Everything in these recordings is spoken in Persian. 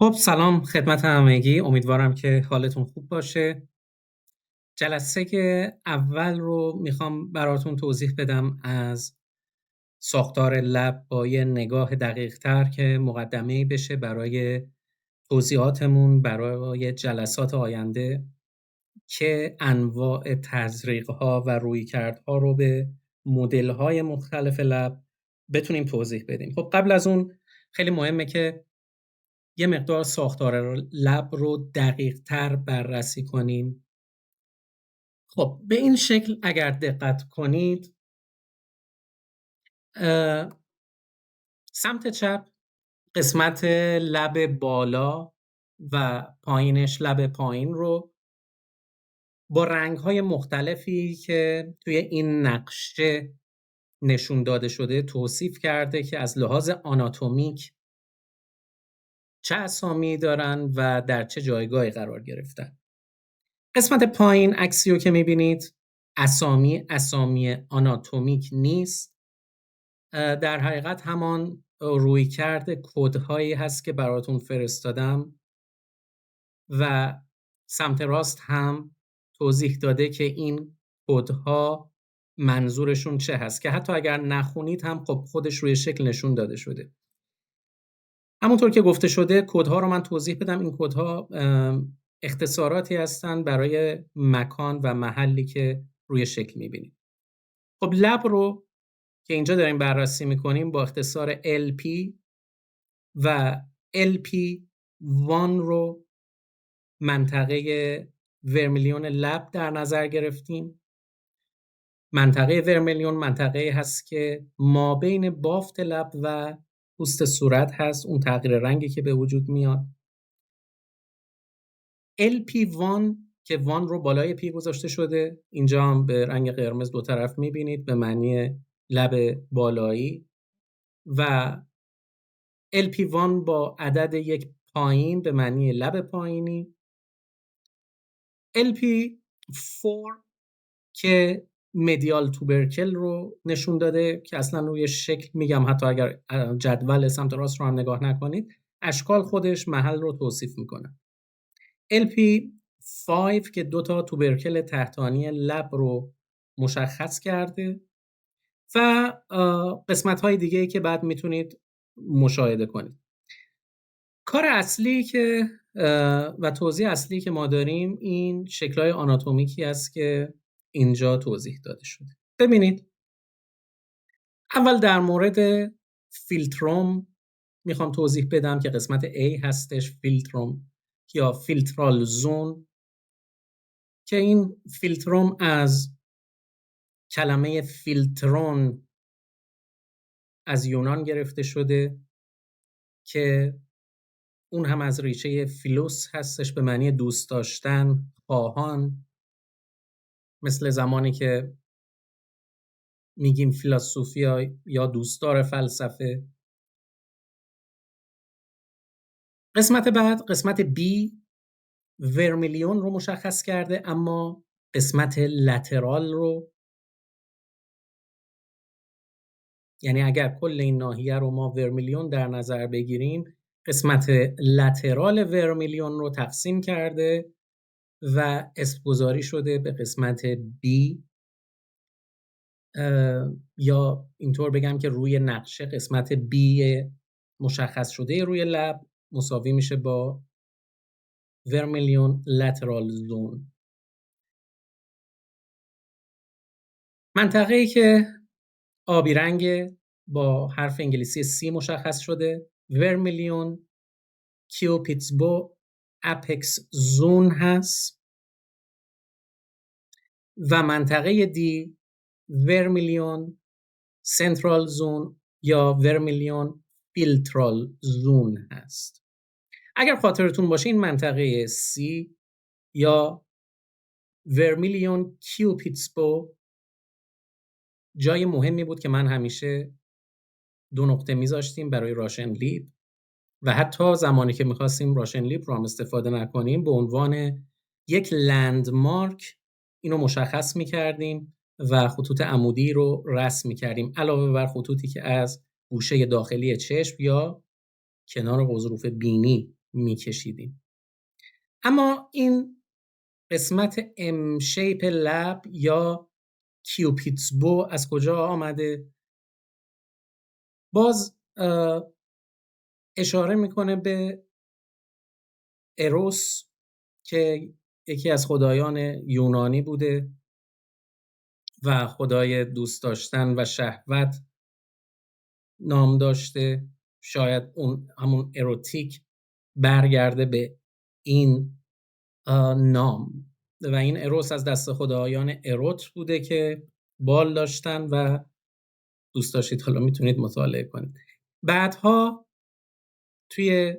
خب سلام خدمت همگی، امیدوارم که حالتون خوب باشه. جلسه که اول رو میخوام براتون توضیح بدم از ساختار لب با یه نگاه دقیق تر که مقدمه‌ای بشه برای توضیحاتمون برای جلسات آینده که انواع تزریق‌ها و رویکردها رو به مدل‌های مختلف لب بتونیم توضیح بدیم. خب قبل از اون خیلی مهمه که یه مقدار ساختار لب رو دقیق تر بررسی کنیم. خب به این شکل اگر دقت کنید، سمت چپ قسمت لب بالا و پایینش لب پایین رو با رنگ‌های مختلفی که توی این نقشه نشون داده شده توصیف کرده که از لحاظ آناتومیک چه اسامی دارن و در چه جایگاهی قرار گرفتن. قسمت پایین عکسی رو که می‌بینید اسامی آناتومیک نیست، در حقیقت همان رویکرد کدهایی هست که براتون فرستادم و سمت راست هم توضیح داده که این کدها منظورشون چه هست که حتی اگر نخونید هم خب خودش روی شکل نشون داده شده. همونطور که گفته شده کدها رو من توضیح بدم. این کدها اختصاراتی هستن برای مکان و محلی که روی شکل می‌بینید. خب لب رو که اینجا داریم بررسی می‌کنیم با اختصار LP و LP1 رو منطقه ورمیلیون لب در نظر گرفتیم. منطقه ورمیلیون منطقه‌ای هست که مابین بافت لب و پوست صورت هست، اون تغییر رنگی که به وجود میاد. LP1 که 1 رو بالای پی گذاشته شده، اینجا هم به رنگ قرمز دو طرف میبینید به معنی لب بالایی، و LP1 با عدد 1 پایین به معنی لب پایینی. LP4 که مدیال توبرکل رو نشون داده که اصلا روی شکل میگم حتی اگر جدول سمت راست رو هم نگاه نکنید اشکال خودش محل رو توصیف میکنه. LP5 که 2 تا توبرکل تحتانی لب رو مشخص کرده و قسمت‌های دیگه‌ای که بعد میتونید مشاهده کنید. کار اصلی که و توضیح اصلی که ما داریم این شکل‌های آناتومیکی است که اینجا توضیح داده شده. ببینید اول در مورد فیلتروم میخوام توضیح بدم که قسمت A هستش، فیلتروم یا فیلترال زون، که این فیلتروم از کلمه فیلترون از یونان گرفته شده که اون هم از ریشه فیلوس هستش به معنی دوست داشتن، خواهان، مثل زمانی که میگیم فیلسوفیا یا دوستدار فلسفه. قسمت بعد قسمت B ورمیلیون رو مشخص کرده، اما قسمت لترال رو، یعنی اگر کل این ناحیه رو ما ورمیلیون در نظر بگیریم قسمت لترال ورمیلیون رو تقسیم کرده و اسمگذاری شده به قسمت B، یا اینطور بگم که روی نقشه قسمت B مشخص شده روی لب مساوی میشه با ورمیلیون لترال زون. منطقه‌ای که آبی رنگ با حرف انگلیسی C مشخص شده ورمیلیون کیوپیتسبو اپکس زون هست و منطقه D ورمیلیون سنترال زون یا ورمیلیون فیلترال زون هست. اگر خاطرتون باشه این منطقه C یا ورمیلیون کیوپیتسبو جای مهمی بود که من همیشه 2 نقطه میذاشتیم برای راشن لیپ و حتی زمانی که میخواستیم راشن لیپ رو هم استفاده نکنیم به عنوان یک لندمارک اینو مشخص میکردیم و خطوط عمودی رو رسم میکردیم علاوه بر خطوطی که از گوشه داخلی چشم یا کنار غضروف بینی میکشیدیم. اما این قسمت ام شیپ لب یا کیوپیدز بو از کجا آمده؟ باز اشاره میکنه به اروس که یکی از خدایان یونانی بوده و خدای دوست داشتن و شهوت نام داشته. شاید اون همون اروتیک برگرده به این نام و این اروس از دست خدایان اروت بوده که بال داشتن و دوست داشتید حالا میتونید مطالعه کنید. بعدها توی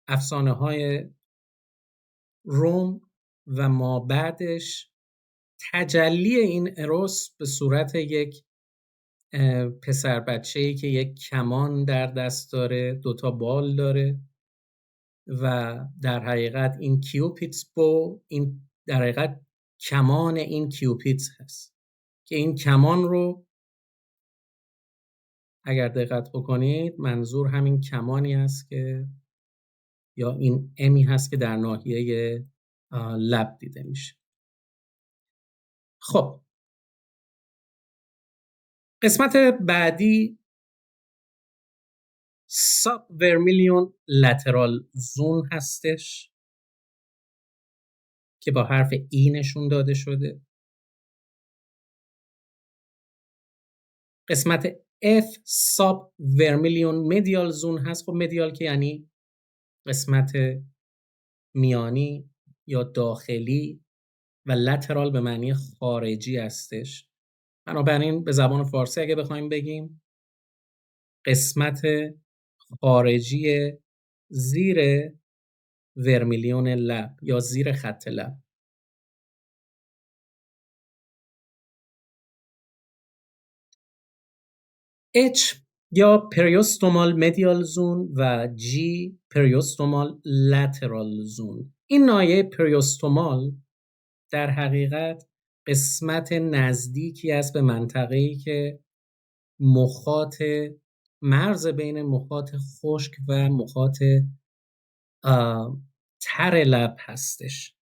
افسانه های روم و ما بعدش تجلی این اروس به صورت یک پسر بچه‌ای که یک کمان در دست داره، 2 بال داره و در حقیقت این کیوپیدز بو، این در حقیقت کمان این کیوپیدز هست که این کمان رو اگر دقت بکنید منظور همین کمانی است که یا این امی هست که در ناحیه لب دیده میشه. خب قسمت بعدی ساب ورمیلیون لترال زون هستش که با حرف ای نشون داده شده. قسمت F ساب ورمیلیون مدیال زون هست. خب مدیال که یعنی قسمت میانی یا داخلی و لترال به معنی خارجی هستش. بنابراین به زبان فارسی اگه بخوایم بگیم قسمت خارجی زیر ورمیلیون لب یا زیر خط لب. H یا پریوستومال مدیال زون و G پریوستومال لترال زون. این ناحیه پریوستومال در حقیقت قسمت نزدیکی است به منطقه‌ای که مخاط مرز بین مخاط خشک و مخاط تر لب هستش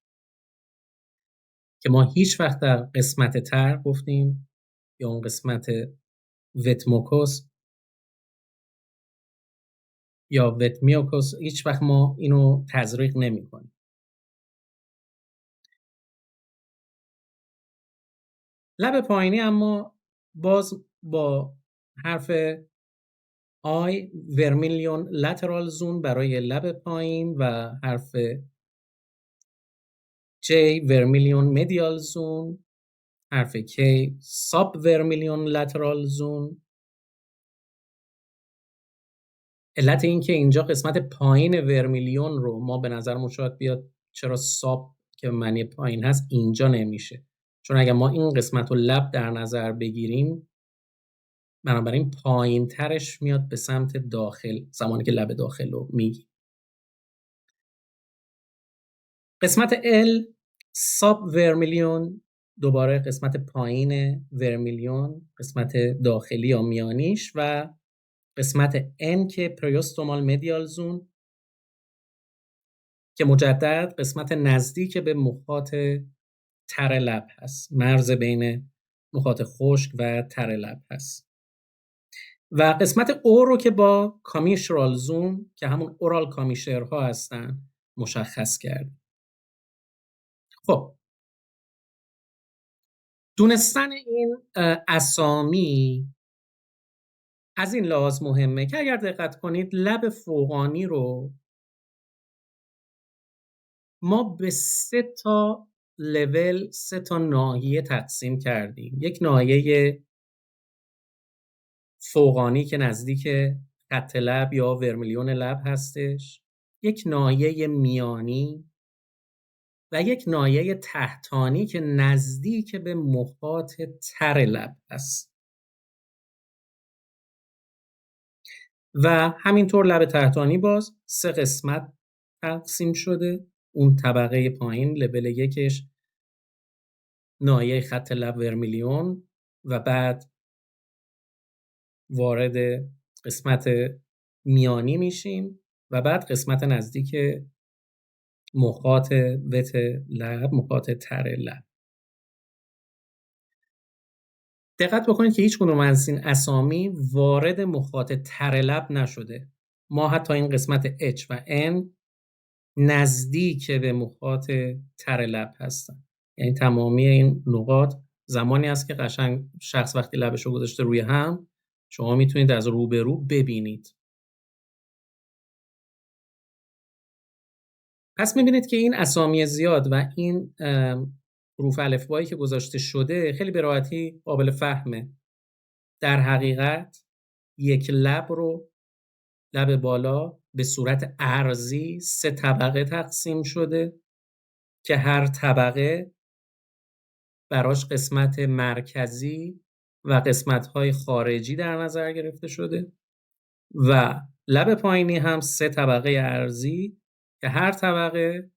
که ما هیچ وقت در قسمت تر گفتیم یا اون قسمت وتموکوس یا وتمیوکوس هیچ وقت ما اینو تزریق نمی کنیم. لب پایینی اما باز با حرف آی ورمیلیون لترال زون برای لب پایین و حرف جی ورمیلیون مدیال زون، حرف کی ساب ورمیلیون لترال زون. علت این که اینجا قسمت پایین ورمیلیون رو ما به نظرمون شاید بیاد چرا ساب که معنی پایین هست اینجا نمیشه، چون اگر ما این قسمت رو لب در نظر بگیریم بنابراین پایین ترش میاد به سمت داخل زمانی که لب داخل رو میگیم. قسمت L ساب ورمیلیون دوباره قسمت پایین ورمیلیون، قسمت داخلی یا میانیش، و قسمت N که پریوستومال مدیال زون که مجدد قسمت نزدیک به مخاط تر لب هست، مرز بین مخاط خشک و تر لب هست. و قسمت O رو که با کامیشرال زون که همون اورال کامیشرها هستن مشخص کرد. خب دونستن این اسامی از این لحاظ مهمه که اگر دقت کنید لب فوقانی رو ما به 3 لول 3 ناحیه تقسیم کردیم. یک ناحیه فوقانی که نزدیک خط لب یا ورمیلیون لب هستش، یک ناحیه میانی و یک ناحیه تحتانی که نزدیک به مخاط تر لب هست. و همینطور لب تحتانی باز 3 قسمت تقسیم شده. اون طبقه پایین لول یکش ناحیه خط لب ورمیلیون و بعد وارد قسمت میانی میشیم و بعد قسمت نزدیک مخاط وت لب، مخاط تر لب. دقت بکنید که هیچ کدوم از این اسامی وارد مخاط تر لب نشده. ما حتی این قسمت H و N نزدیک به مخاط تر لب هستن. یعنی تمامی این نقاط زمانی است که قشنگ شخص وقتی لبش رو گذاشته روی هم، شما میتونید از رو به رو ببینید. پس میبینید که این اسامی زیاد و این حروف الفبایی که گذاشته شده خیلی به راحتی قابل فهمه. در حقیقت یک لب رو، لب بالا به صورت ارضی 3 طبقه تقسیم شده که هر طبقه براش قسمت مرکزی و قسمت‌های خارجی در نظر گرفته شده و لب پایینی هم 3 طبقه ارضی که هر طبقه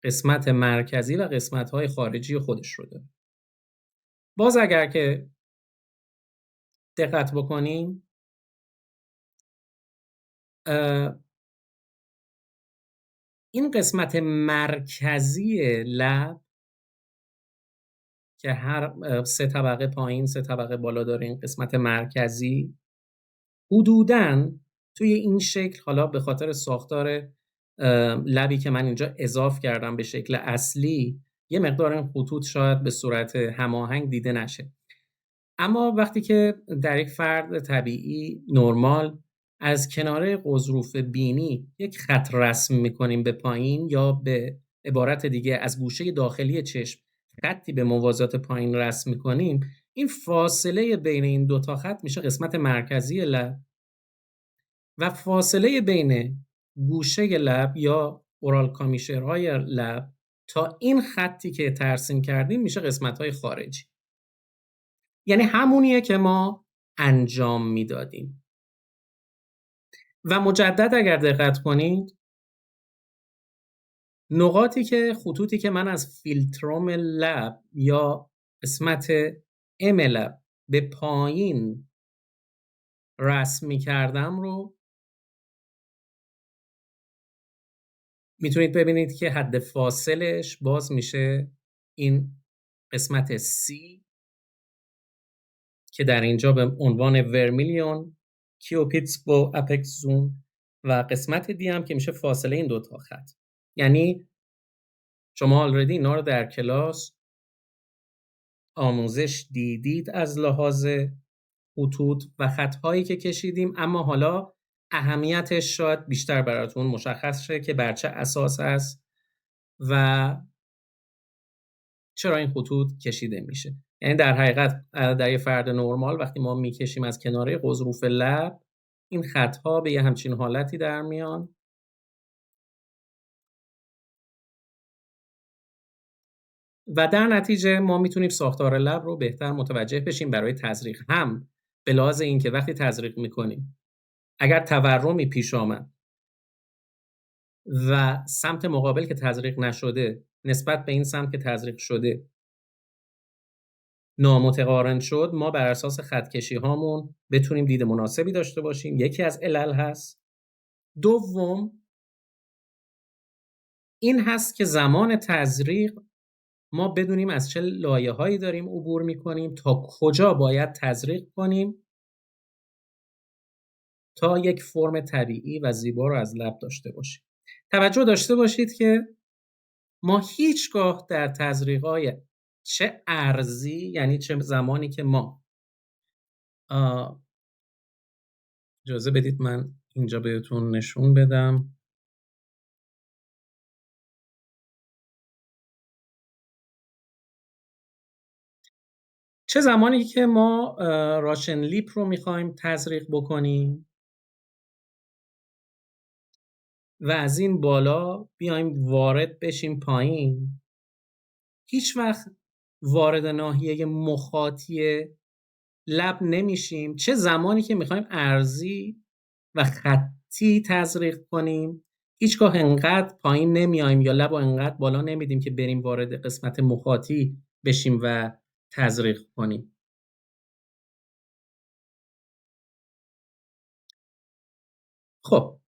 قسمت مرکزی و قسمت‌های خارجی خودش رو داره. باز اگر که دقت بکنیم این قسمت مرکزی لب که هر 3 طبقه پایین 3 طبقه بالا داره، این قسمت مرکزی حدوداً توی این شکل، حالا به خاطر ساختار لبی که من اینجا اضاف کردم به شکل اصلی، یه مقدار این خطوط شاید به صورت هماهنگ دیده نشه. اما وقتی که در یک فرد طبیعی نرمال از کناره قضروف بینی یک خط رسم می‌کنیم به پایین، یا به عبارت دیگه از گوشه داخلی چشم خطی به موازات پایین رسم می‌کنیم، این فاصله بین این 2 تا خط میشه قسمت مرکزی لب و فاصله بین گوشه لب یا اورال کامیشرهای لب تا این خطی که ترسیم کردیم میشه قسمت‌های خارجی. یعنی همونیه که ما انجام میدادیم. و مجدد اگر دقت کنید، نقاطی که خطوطی که من از فیلتروم لب یا قسمت ام لب به پایین رسم می‌کردم رو میتونید ببینید که حد فاصلش باز میشه این قسمت C که در اینجا به عنوان ورمیلیون، کیوپیدز با اپکس زون، و قسمت دی هم که میشه فاصله این 2 تا خط. یعنی شما آلردی اینا رو در کلاس آموزش دیدید از لحاظ خطوط و خطهایی که کشیدیم، اما حالا اهمیتش شاید بیشتر براتون مشخص شه که بر چه اساس است و چرا این خطوط کشیده میشه. یعنی در حقیقت در یه فرد نرمال وقتی ما میکشیم از کناره قضروف لب، این خطها به یه همچین حالتی در میان و در نتیجه ما میتونیم ساختار لب رو بهتر متوجه بشیم برای تزریق، هم به لحاظ این که وقتی تزریق میکنیم اگر تورمی پیش آمد و سمت مقابل که تزریق نشده نسبت به این سمت که تزریق شده نامتقارن شد، ما بر اساس خطکشی هامون بتونیم دید مناسبی داشته باشیم. یکی از علل هست. دوم این هست که زمان تزریق ما بدونیم از چه لایه‌هایی داریم عبور می‌کنیم، تا کجا باید تزریق کنیم تا یک فرم طبیعی و زیبا رو از لب داشته باشیم. توجه داشته باشید که ما هیچگاه در تزریق‌های چه ارضی، یعنی چه زمانی که ما اجازه بدید من اینجا بهتون نشون بدم. چه زمانی که ما راشن لیپ رو میخوایم تزریق بکنیم و از این بالا بیایم وارد بشیم پایین، هیچ وقت وارد ناحیه مخاطی لب نمیشیم. چه زمانی که میخوایم ارضی و خطی تزریق کنیم، هیچگاه انقدر پایین نمیایم یا لب رو انقدر بالا نمیدیم که بریم وارد قسمت مخاطی بشیم و تزریق کنیم. خب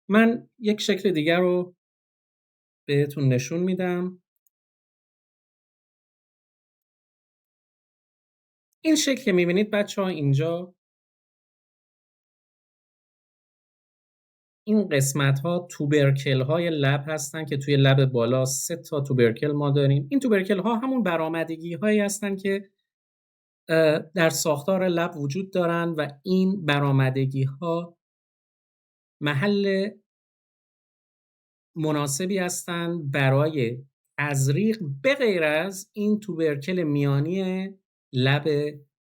من یک شکل دیگر رو بهتون نشون میدم. این شکل که میبینید بچه ها اینجا، این قسمت ها توبرکل های لب هستن که توی لب بالا 3 تا توبرکل ما داریم. این توبرکل ها همون برآمدگی هایی هستن که در ساختار لب وجود دارن و این برآمدگی ها محل مناسبی هستن برای تزریق به غیر از این توبرکل میانی لب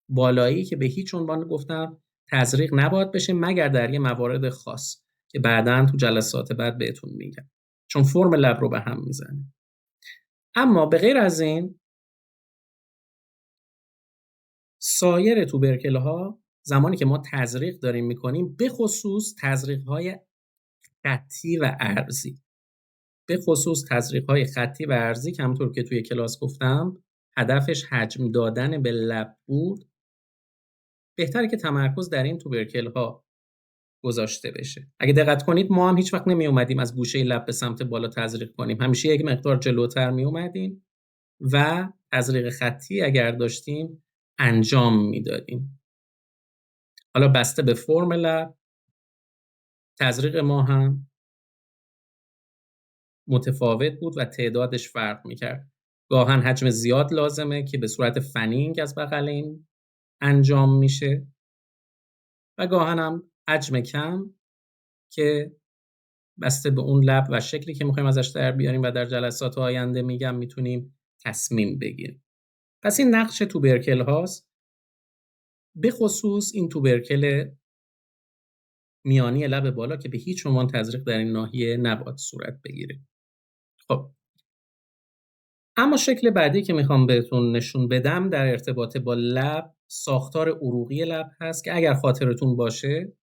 بالایی که به هیچ عنوان گفتم تزریق نباید بشه مگر در یه موارد خاص که بعداً تو جلسات بعد بهتون میگم، چون فرم لب رو به هم میزنه. اما به غیر از این سایر توبرکل ها زمانی که ما تزریق داریم میکنیم، به خصوص تزریق های خطی و عرضی، به خصوص تزریق‌های خطی و عرضی که همونطور که توی کلاس گفتم هدفش حجم دادن به لب بود، بهتره که تمرکز در این توبرکل‌ها گذاشته بشه. اگه دقت کنید ما هم هیچ وقت نمی اومدیم از گوشه لب به سمت بالا تزریق کنیم، همیشه یک مقدار جلوتر می اومدیم و تزریق خطی اگر داشتیم انجام میدادیم. حالا بسته به فرم لب تزریق ما هم متفاوت بود و تعدادش فرق میکرد. گاهن حجم زیاد لازمه که به صورت فنینگ از بغل این انجام میشه و گاهن هم حجم کم که بسته به اون لب و شکلی که میخوایم ازش در بیاریم و در جلسات آینده میگم میتونیم تصمیم بگیریم. پس این نقش توبرکل هاست، به خصوص این توبرکل میانی لب بالا که به هیچ عنوان تزریق در این ناحیه نباید صورت بگیره. خب اما شکل بعدی که میخوام بهتون نشون بدم در ارتباط با لب ساختار عروقی لب هست که اگر خاطرتون باشه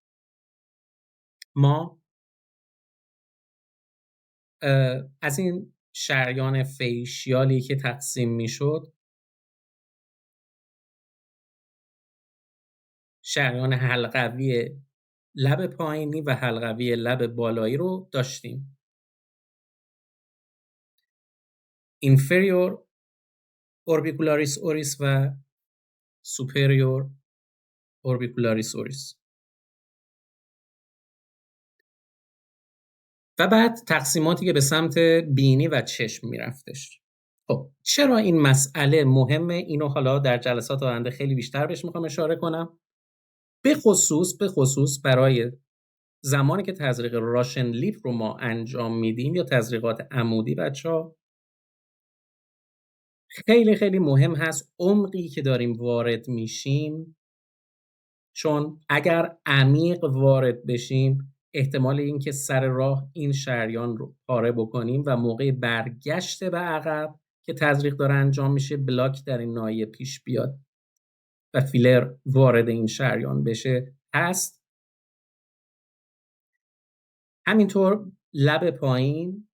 ما از این شریان فیشیالی که تقسیم میشد شریان حلقوی لب پایینی و حلقوی لب بالایی رو داشتیم. inferior orbicularis oris و superior orbicularis oris و بعد تقسیماتی که به سمت بینی و چشم میرفتش. خب چرا این مسئله مهمه؟ اینو حالا در جلسات آینده خیلی بیشتر بهش میخوام اشاره کنم. به خصوص برای زمانی که تزریق راشن لیپ رو ما انجام میدیم یا تزریقات عمودی بچه‌ها، خیلی خیلی مهم هست عمقی که داریم وارد میشیم، چون اگر عمیق وارد بشیم احتمال این که سر راه این شریان رو پاره بکنیم و موقع برگشت به عقب که تزریق داره انجام میشه بلاک در این ناحیه پیش بیاد و فیلر وارد این شریان بشه. هست همینطور لب پایین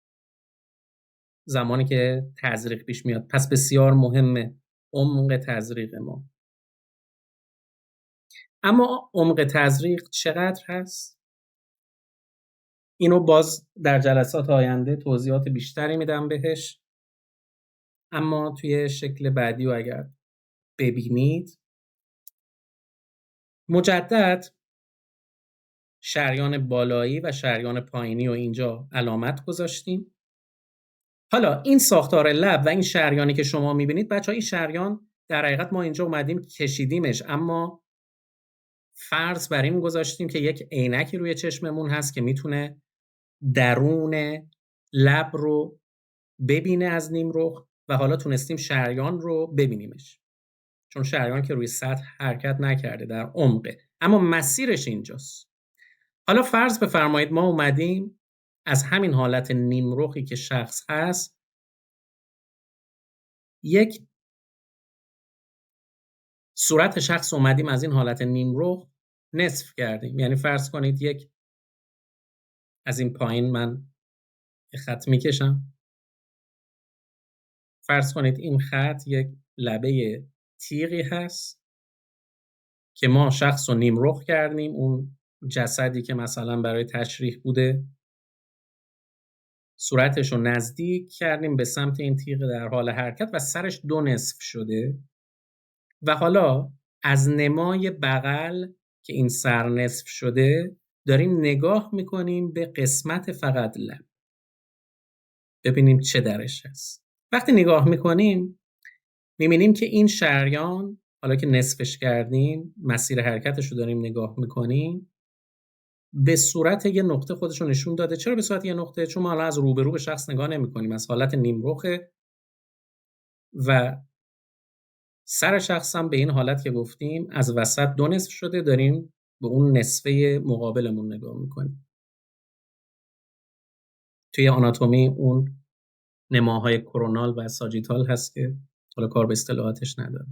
زمانی که تزریق پیش میاد، پس بسیار مهمه عمق تزریق ما. اما عمق تزریق چقدر هست؟ اینو باز در جلسات آینده توضیحات بیشتری میدم بهش، اما توی شکل بعدی رو اگر ببینید مجدد شریان بالایی و شریان پایینی رو اینجا علامت گذاشتیم. حالا این ساختار لب و این شریانی که شما میبینید بچه‌ها، این شریان در حقیقت ما اینجا اومدیم کشیدیمش، اما فرض بر این گذاشتیم که یک عینکی روی چشممون هست که میتونه درون لب رو ببینه از نیمرخ و حالا تونستیم شریان رو ببینیمش، چون شریان که روی سطح حرکت نکرده در عمقه، اما مسیرش اینجاست. حالا فرض بفرمایید ما اومدیم از همین حالت نیمرخی که شخص هست یک صورت شخص اومدیم از این حالت نیمرخ نصف کردیم. یعنی فرض کنید یک از این پایین من خط میکشم، فرض کنید این خط یک لبه تیغی هست که ما شخص رو نیمرخ کردیم، اون جسدی که مثلا برای تشریح بوده صورتش رو نزدیک کردیم به سمت این تیغ در حال حرکت و سرش 2 نصف شده و حالا از نمای بغل که این سر نصف شده داریم نگاه میکنیم به قسمت فقط لب، ببینیم چه درش هست. وقتی نگاه میکنیم میبینیم که این شریان حالا که نصفش کردیم مسیر حرکتش رو داریم نگاه میکنیم به صورت یه نقطه خودش رو نشون داده. چرا به صورت یه نقطه؟ چون ما حالا از روبرو به شخص نگاه نمیکنیم، از حالت نیمرخه و سر شخص هم به این حالت که گفتیم از وسط 2 نصف شده، داریم به اون نصفه مقابلمون نگاه میکنیم. توی آناتومی اون نماهای کرونال و ساجیتال هست که حالا کار به اصطلاحاتش نداره.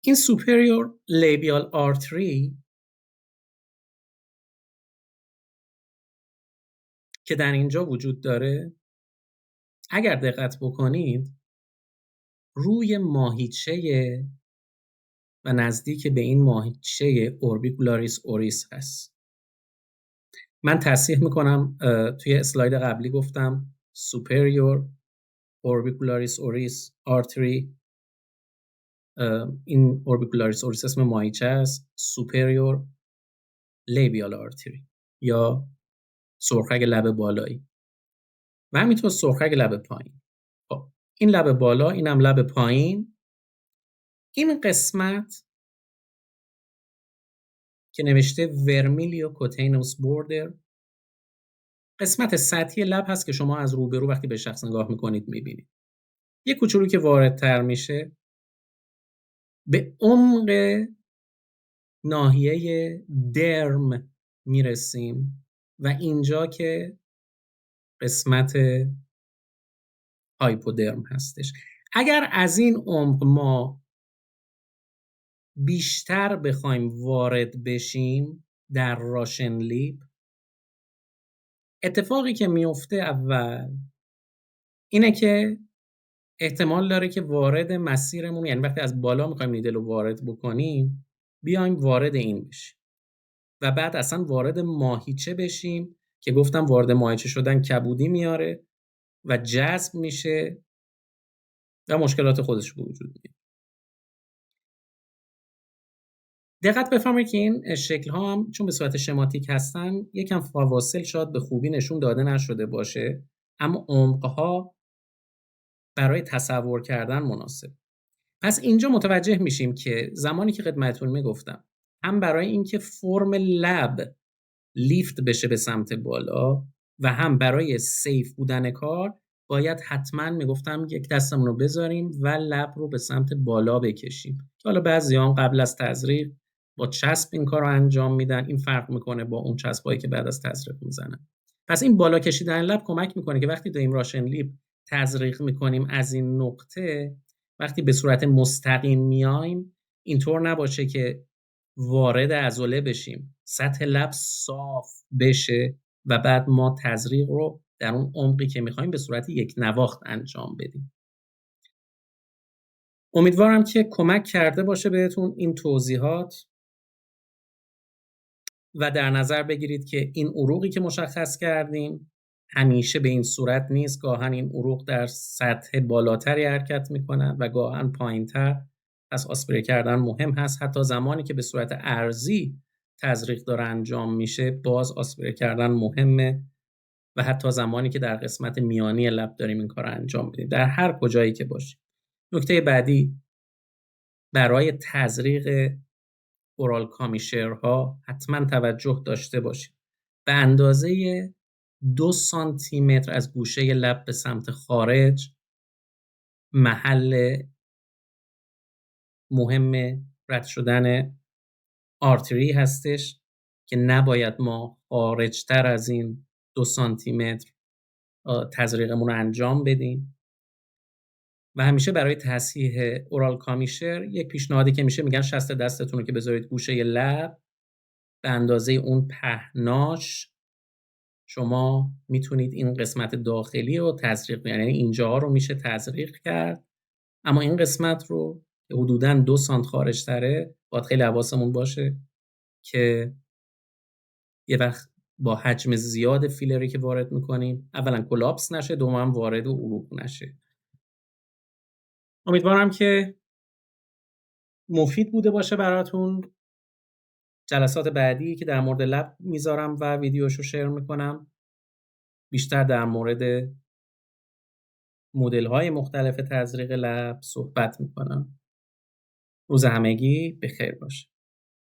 این superior labial artery که در اینجا وجود داره اگر دقت بکنید روی ماهیچه و نزدیک به این ماهیچه اوربیکولاریس اوریس هست. من تصحیح میکنم، توی اسلاید قبلی گفتم superior orbicularis oris artery، این orbicularis oris اسم ماهیچه است، superior labial artery یا سرخرگ لب بالایی و همینطور سرخرگ لب پایین. خب این لب بالا، اینم لب پایین. این قسمت که نوشته ورمیلیو کوتینوس بوردر قسمت سطحی لب هست که شما از روبرو وقتی به شخص نگاه میکنید میبینید. یه کوچولو که واردتر میشه به عمق ناحیه درم میرسیم و اینجا که قسمت هایپودرم هستش. اگر از این عمق ما بیشتر بخوایم وارد بشیم در راشن لیب، اتفاقی که میفته اول اینه که احتمال داره که وارد مسیرمون، یعنی وقتی از بالا میخوایم نیدل رو وارد بکنیم بیایم وارد این بشیم و بعد اصلا وارد ماهیچه بشیم که گفتم وارد ماهیچه شدن کبودی میاره و جذب میشه و مشکلات خودش به وجود میاد. دقت بفرمایید که این شکل ها هم چون به صورت شماتیک هستن یکم فواصل شاید به خوبی نشون داده نشده باشه، اما عمق ها برای تصور کردن مناسب. پس اینجا متوجه میشیم که زمانی که خدمتتون میگفتم هم برای اینکه فرم لب لیفت بشه به سمت بالا و هم برای سیف بودن کار باید حتما میگفتم یک دستمون رو بذاریم و لب رو به سمت بالا بکشیم که حالا بعضی‌ها قبل از تزریق با چسب این کار رو انجام میدن. این فرق میکنه با اون چسبایی که بعد از تزریق میزنن. پس این بالا کشیدن لب کمک میکنه که وقتی داریم راشن لیب تزریق میکنیم از این نقطه وقتی به صورت مستقیم میایم اینطور نباشه که وارد عضله بشیم، سطح لب صاف بشه و بعد ما تزریق رو در اون عمقی که میخوایم به صورت یک نواخت انجام بدیم. امیدوارم که کمک کرده باشه بهتون این توضیحات و در نظر بگیرید که این عروقی که مشخص کردیم همیشه به این صورت نیست. گاهن این عروق در سطح بالاتری حرکت میکنن و گاهن پایینتر. پس آسپره کردن مهم هست. حتی زمانی که به صورت ارضی تزریق داره انجام میشه باز آسپره کردن مهمه و حتی زمانی که در قسمت میانی لب داریم این کار انجام بدیم در هر کجایی که باشیم. نکته بعدی برای تزریق اورال کامیشرها حتما توجه داشته باشید. به اندازه 2 سانتی متر از گوشه لب به سمت خارج محل مهم رد شدن آرتری هستش که نباید ما خارجتر از این 2 سانتی متر تزریقمون رو انجام بدیم. و همیشه برای تصحیح اورال کامیشر یک پیشنهادی که میشه میگن شست دستتون رو که بذارید گوشه لب به اندازه اون پهناش شما میتونید این قسمت داخلی رو تزریق، یعنی اینجاها رو میشه تزریق کرد، اما این قسمت رو که حدوداً 2 سانت خارج تره باید خیلی حواسمون باشه که یه وقت با حجم زیاد فیلری که وارد میکنیم اولا کلاپس نشه، دوم وارد و عروق نشه. امیدوارم که مفید بوده باشه براتون. جلسات بعدی که در مورد لب میذارم و ویدیوشو شیر میکنم، بیشتر در مورد مدل‌های مختلف تزریق لب صحبت میکنم. روز همگی بخیر باشه.